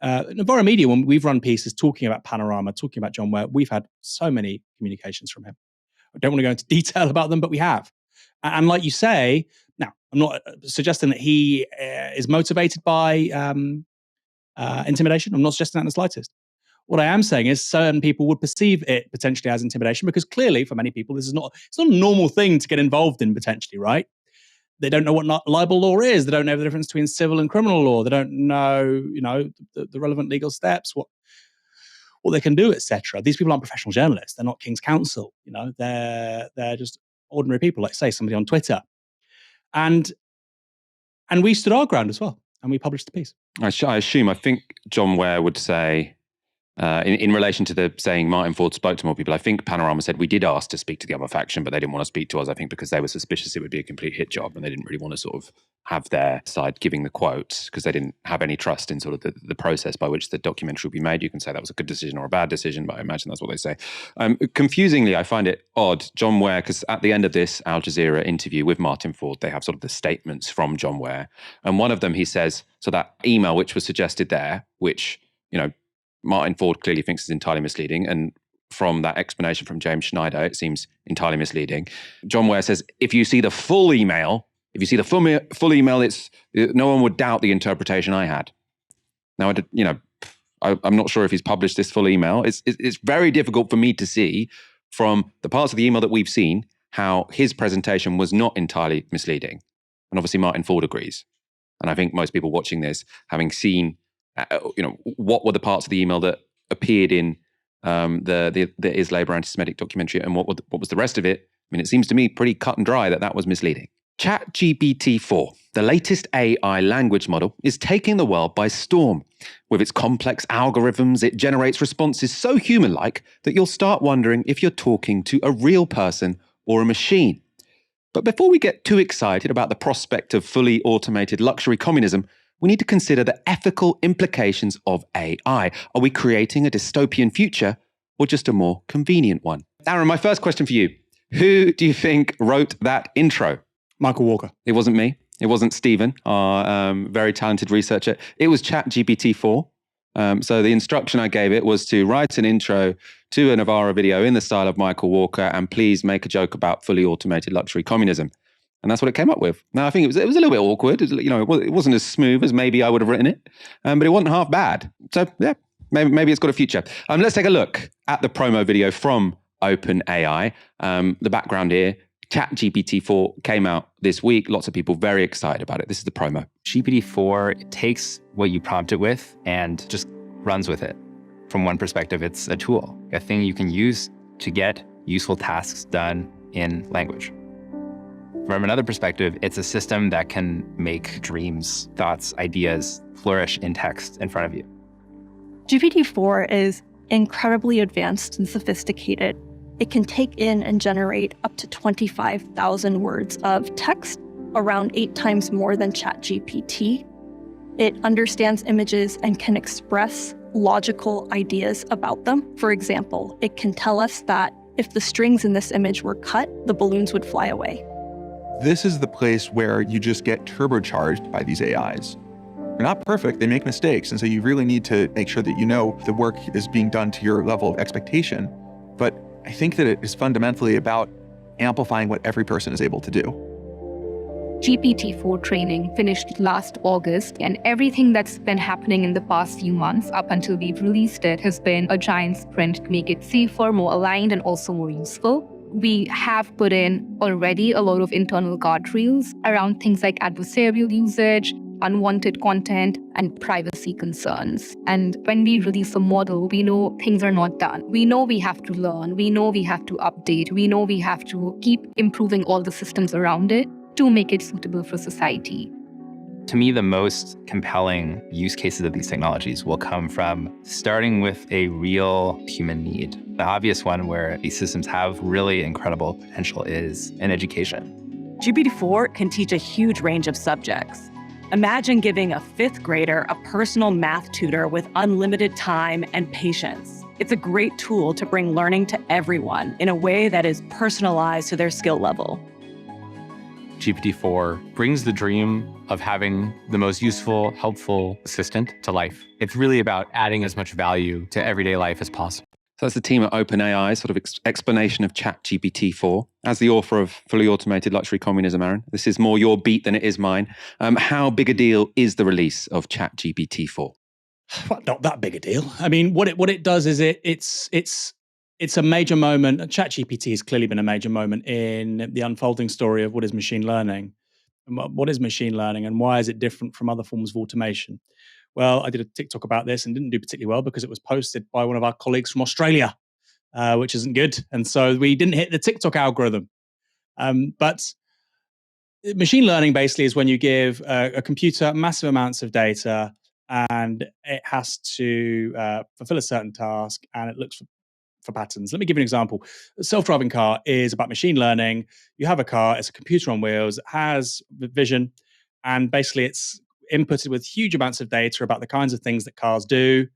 Novara Media, when we've run pieces talking about Panorama, talking about John Ware, we've had so many communications from him. I don't want to go into detail about them, but we have. And like you say, now, I'm not suggesting that he is motivated by intimidation. I'm not suggesting that in the slightest. What I am saying is certain people would perceive it potentially as intimidation, because clearly for many people, it's not a normal thing to get involved in potentially, right? They don't know what libel law is. They don't know the difference between civil and criminal law. They don't know, the relevant legal steps, what they can do, etc. These people aren't professional journalists. They're not King's Counsel. They're just ordinary people, like say somebody on Twitter. And we stood our ground as well, and we published the piece. I think John Ware would say, in relation to the saying Martin Forde spoke to more people, I think Panorama said we did ask to speak to the other faction, but they didn't want to speak to us, I think, because they were suspicious it would be a complete hit job, and they didn't really want to sort of have their side giving the quotes, because they didn't have any trust in sort of the process by which the documentary would be made. You can say that was a good decision or a bad decision, but I imagine that's what they say. Confusingly, I find it odd, John Ware, because at the end of this Al Jazeera interview with Martin Forde, they have sort of the statements from John Ware, and one of them he says, so that email which was suggested there, which, Martin Forde clearly thinks is entirely misleading, and from that explanation from James Schneider, it seems entirely misleading. John Ware says, if you see the full email, full email, it's no one would doubt the interpretation I had. Now, I'm not sure if he's published this full email. It's very difficult for me to see from the parts of the email that we've seen how his presentation was not entirely misleading. And obviously Martin Forde agrees. And I think most people watching this, having seen what were the parts of the email that appeared in the Is Labour Anti-Semitic documentary, and what was the rest of it? I mean, it seems to me pretty cut and dry that was misleading. ChatGPT-4, the latest AI language model, is taking the world by storm. With its complex algorithms, it generates responses so human-like that you'll start wondering if you're talking to a real person or a machine. But before we get too excited about the prospect of fully automated luxury communism, we need to consider the ethical implications of AI. Are we creating a dystopian future or just a more convenient one? Aaron, my first question for you. Who do you think wrote that intro? Michael Walker. It wasn't me. It wasn't Stephen, our very talented researcher. It was ChatGPT-4. So the instruction I gave it was to write an intro to a Novara video in the style of Michael Walker, and please make a joke about fully automated luxury communism. And that's what it came up with. Now, I think it was a little bit awkward. It wasn't as smooth as maybe I would have written it, but it wasn't half bad. So yeah, maybe it's got a future. Let's take a look at the promo video from OpenAI. The background here, ChatGPT-4 came out this week. Lots of people very excited about it. This is the promo. GPT-4 takes what you prompt it with and just runs with it. From one perspective, it's a tool, a thing you can use to get useful tasks done in language. From another perspective, it's a system that can make dreams, thoughts, ideas flourish in text in front of you. GPT-4 is incredibly advanced and sophisticated. It can take in and generate up to 25,000 words of text, around 8 times more than ChatGPT. It understands images and can express logical ideas about them. For example, it can tell us that if the strings in this image were cut, the balloons would fly away. This is the place where you just get turbocharged by these AIs. They're not perfect, they make mistakes, and so you really need to make sure that you know the work is being done to your level of expectation. But I think that it is fundamentally about amplifying what every person is able to do. GPT-4 training finished last August, and everything that's been happening in the past few months up until we've released it has been a giant sprint to make it safer, more aligned, and also more useful. We have put in already a lot of internal guardrails around things like adversarial usage, unwanted content, and privacy concerns. And when we release a model, we know things are not done. We know we have to learn. We know we have to update. We know we have to keep improving all the systems around it to make it suitable for society. To me, the most compelling use cases of these technologies will come from starting with a real human need. The obvious one where these systems have really incredible potential is in education. GPT-4 can teach a huge range of subjects. Imagine giving a 5th grader a personal math tutor with unlimited time and patience. It's a great tool to bring learning to everyone in a way that is personalized to their skill level. GPT-4 brings the dream of having the most useful, helpful assistant to life. It's really about adding as much value to everyday life as possible. So that's the team at OpenAI, sort of explanation of ChatGPT-4. As the author of Fully Automated Luxury Communism, Aaron, this is more your beat than it is mine. How big a deal is the release of ChatGPT-4? Well, not that big a deal. I mean, what it does is it's a major moment. ChatGPT has clearly been a major moment in the unfolding story of what is machine learning. What is machine learning and why is it different from other forms of automation? Well, I did a TikTok about this and didn't do particularly well because it was posted by one of our colleagues from Australia, which isn't good. And so we didn't hit the TikTok algorithm. But machine learning basically is when you give a computer massive amounts of data and it has to fulfill a certain task and it looks for patterns. Let me give you an example. A self-driving car is about machine learning. You have a car, it's a computer on wheels, it has vision, and basically it's inputted with huge amounts of data about the kinds of things that cars do.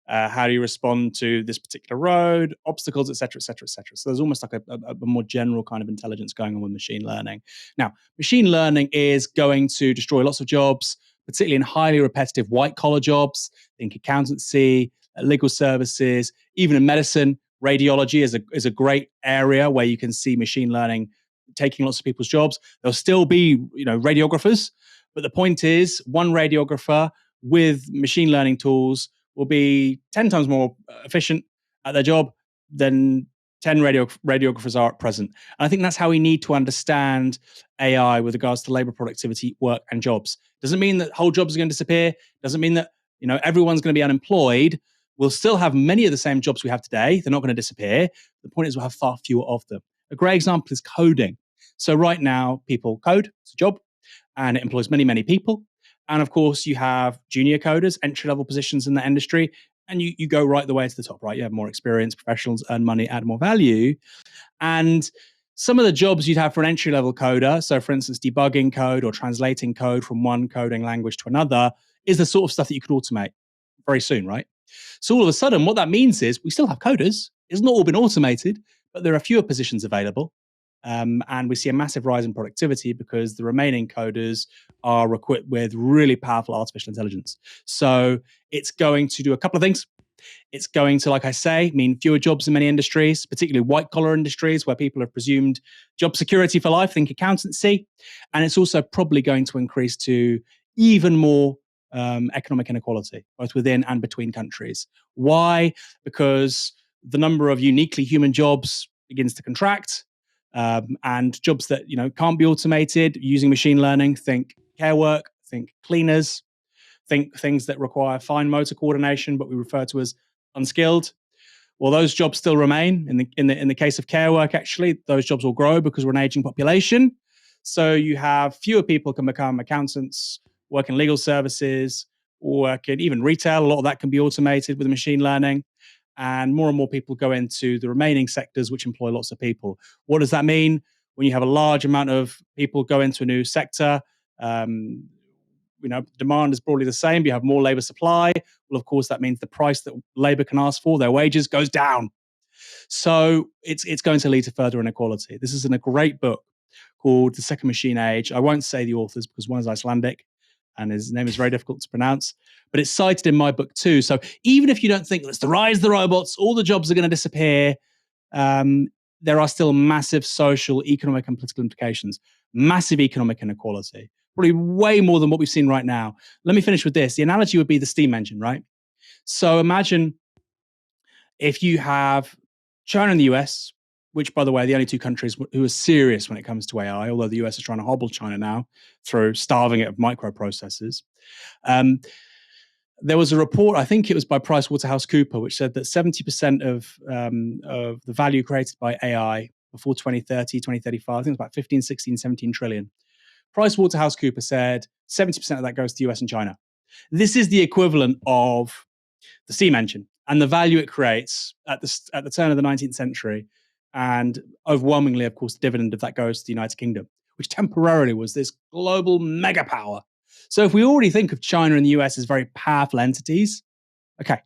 How do you respond to this particular road, obstacles, et cetera, et cetera, et cetera. So there's almost like a more general kind of intelligence going on with machine learning. Now, machine learning is going to destroy lots of jobs, particularly in highly repetitive white-collar jobs. Think accountancy, legal services, even in medicine. Radiology is a great area where you can see machine learning taking lots of people's jobs. There'll still be, radiographers, but the point is, one radiographer with machine learning tools will be 10 times more efficient at their job than 10 radiographers are at present. And I think that's how we need to understand AI with regards to labor productivity, work, and jobs. Doesn't mean that whole jobs are going to disappear. Doesn't mean that everyone's going to be unemployed. We'll still have many of the same jobs we have today. They're not going to disappear. The point is we'll have far fewer of them. A great example is coding. So right now, people code. It's a job, and it employs many, many people. And of course, you have junior coders, entry-level positions in that industry, and you go right the way to the top, right? You have more experience, professionals earn money, add more value. And some of the jobs you'd have for an entry-level coder, so for instance, debugging code or translating code from one coding language to another, is the sort of stuff that you could automate very soon, right? So all of a sudden, what that means is we still have coders. It's not all been automated, but there are fewer positions available. And we see a massive rise in productivity because the remaining coders are equipped with really powerful artificial intelligence. So it's going to do a couple of things. It's going to, like I say, mean fewer jobs in many industries, particularly white-collar industries where people have presumed job security for life, think accountancy. And it's also probably going to increase to even more economic inequality, both within and between countries. Why? Because the number of uniquely human jobs begins to contract, and jobs that can't be automated using machine learning. Think care work, think cleaners, think things that require fine motor coordination, but we refer to as unskilled. Well, those jobs still remain. In the case of care work, actually, those jobs will grow because we're an aging population. So you have fewer people can become accountants, work in legal services, or work in even retail. A lot of that can be automated with machine learning. And more people go into the remaining sectors, which employ lots of people. What does that mean? When you have a large amount of people go into a new sector, demand is broadly the same, but you have more labor supply. Well, of course, that means the price that labor can ask for, their wages, goes down. So it's going to lead to further inequality. This is in a great book called The Second Machine Age. I won't say the authors because one is Icelandic and his name is very difficult to pronounce, but it's cited in my book too. So even if you don't think it's the rise of the robots, all the jobs are going to disappear, there are still massive social, economic, and political implications, massive economic inequality, probably way more than what we've seen right now. Let me finish with this. The analogy would be the steam engine, right? So imagine if you have China and the US, which, by the way, are the only two countries who are serious when it comes to AI, although the US is trying to hobble China now through starving it of microprocessors. There was a report, I think it was by PricewaterhouseCoopers, which said that 70% of the value created by AI before 2030, 2035, I think it was about 15, 16, 17 trillion. PricewaterhouseCoopers said 70% of that goes to the US and China. This is the equivalent of the steam engine and the value it creates at the turn of the 19th century. And overwhelmingly, of course, the dividend of that goes to the United Kingdom, which temporarily was this global mega power. So if we already think of China and the US as very powerful entities, okay,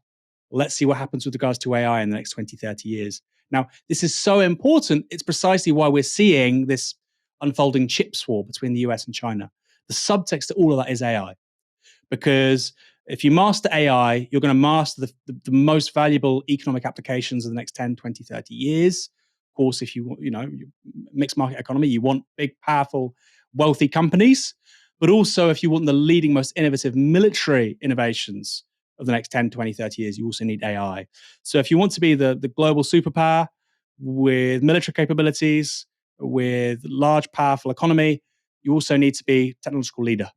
let's see what happens with regards to AI in the next 20, 30 years. Now, this is so important. It's precisely why we're seeing this unfolding chips war between the US and China. The subtext to all of that is AI, because If you master AI, you're going to master the most valuable economic applications of the next 10, 20, 30 years. Of course, if you mixed market economy, you want big, powerful, wealthy companies. But also, if you want the leading, most innovative military innovations of the next 10, 20, 30 years, you also need AI. So if you want to be the global superpower with military capabilities, with large, powerful economy, you also need to be technological leader.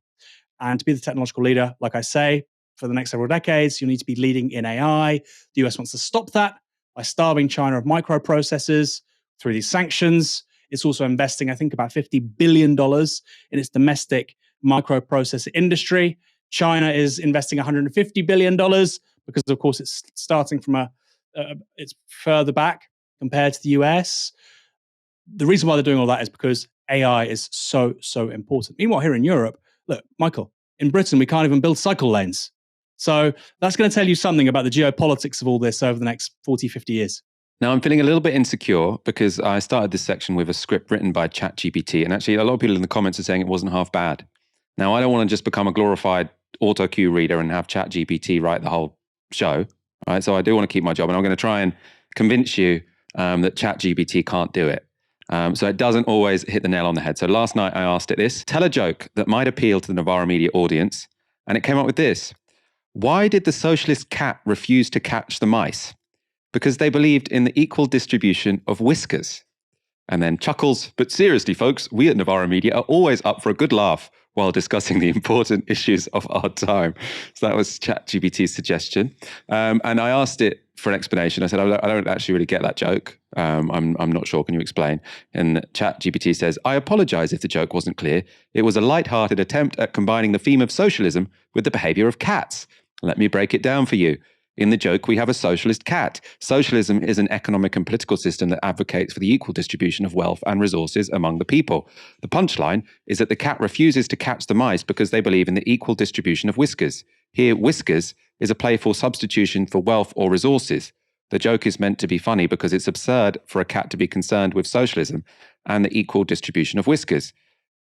And to be the technological leader, like I say, for the next several decades, you need to be leading in AI. The US wants to stop that by starving China of microprocessors through these sanctions. It's also investing, I think, about $50 billion in its domestic microprocessor industry. China is investing $150 billion because, of course, it's starting from it's further back compared to the US. The reason why they're doing all that is because AI is so, so important. Meanwhile, here in Europe, look, Michael, in Britain, we can't even build cycle lanes. So that's going to tell you something about the geopolitics of all this over the next 40, 50 years. Now, I'm feeling a little bit insecure because I started this section with a script written by ChatGPT. And actually, a lot of people in the comments are saying it wasn't half bad. Now, I don't want to just become a glorified auto-cue reader and have ChatGPT write the whole show. Right? So I do want to keep my job. And I'm going to try and convince you that ChatGPT can't do it. So it doesn't always hit the nail on the head. So last night I asked it this: tell a joke that might appeal to the Novara Media audience. And it came up with this: why did the socialist cat refuse to catch the mice? Because they believed in the equal distribution of whiskers. And then chuckles, but seriously, folks, we at Novara Media are always up for a good laugh while discussing the important issues of our time. So that was ChatGPT's suggestion. And I asked it for an explanation. I said, I don't actually really get that joke. I'm not sure. Can you explain? And ChatGPT says, I apologize if the joke wasn't clear. It was a light-hearted attempt at combining the theme of socialism with the behavior of cats. Let me break it down for you. In the joke, we have a socialist cat. Socialism is an economic and political system that advocates for the equal distribution of wealth and resources among the people. The punchline is that the cat refuses to catch the mice because they believe in the equal distribution of whiskers. Here, whiskers is a playful substitution for wealth or resources. The joke is meant to be funny because it's absurd for a cat to be concerned with socialism and the equal distribution of whiskers.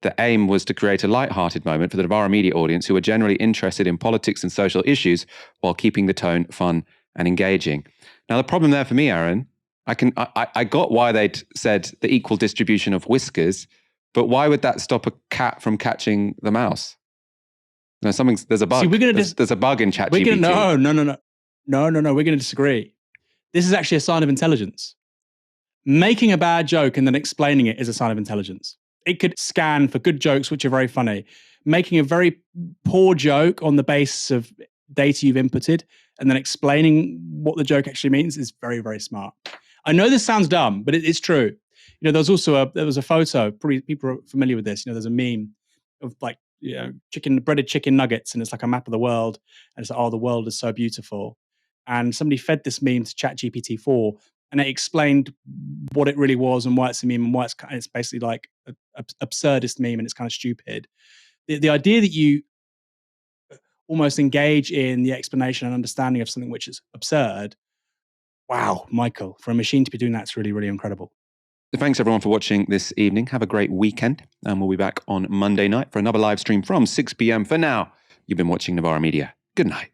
The aim was to create a light-hearted moment for the Novara Media audience who are generally interested in politics and social issues while keeping the tone fun and engaging. Now, the problem there for me, Aaron, I got why they'd said the equal distribution of whiskers, but why would that stop a cat from catching the mouse? No, there's a bug. See, there's a bug in ChatGPT. No. We're going to disagree. This is actually a sign of intelligence. Making a bad joke and then explaining it is a sign of intelligence. It could scan for good jokes, which are very funny. Making a very poor joke on the basis of data you've inputted and then explaining what the joke actually means is very, very smart. I know this sounds dumb, but it's true. There was a photo, probably people are familiar with this. There's a meme of breaded chicken nuggets, and it's like a map of the world. And it's like, oh, the world is so beautiful. And somebody fed this meme to ChatGPT 4, and it explained what it really was and why it's a meme and why it's basically like an absurdist meme and it's kind of stupid. The idea that you almost engage in the explanation and understanding of something which is absurd, wow, Michael, for a machine to be doing that's really, really incredible. Thanks everyone for watching this evening. Have a great weekend. And we'll be back on Monday night for another live stream from 6 p.m. For now, you've been watching Novara Media. Good night.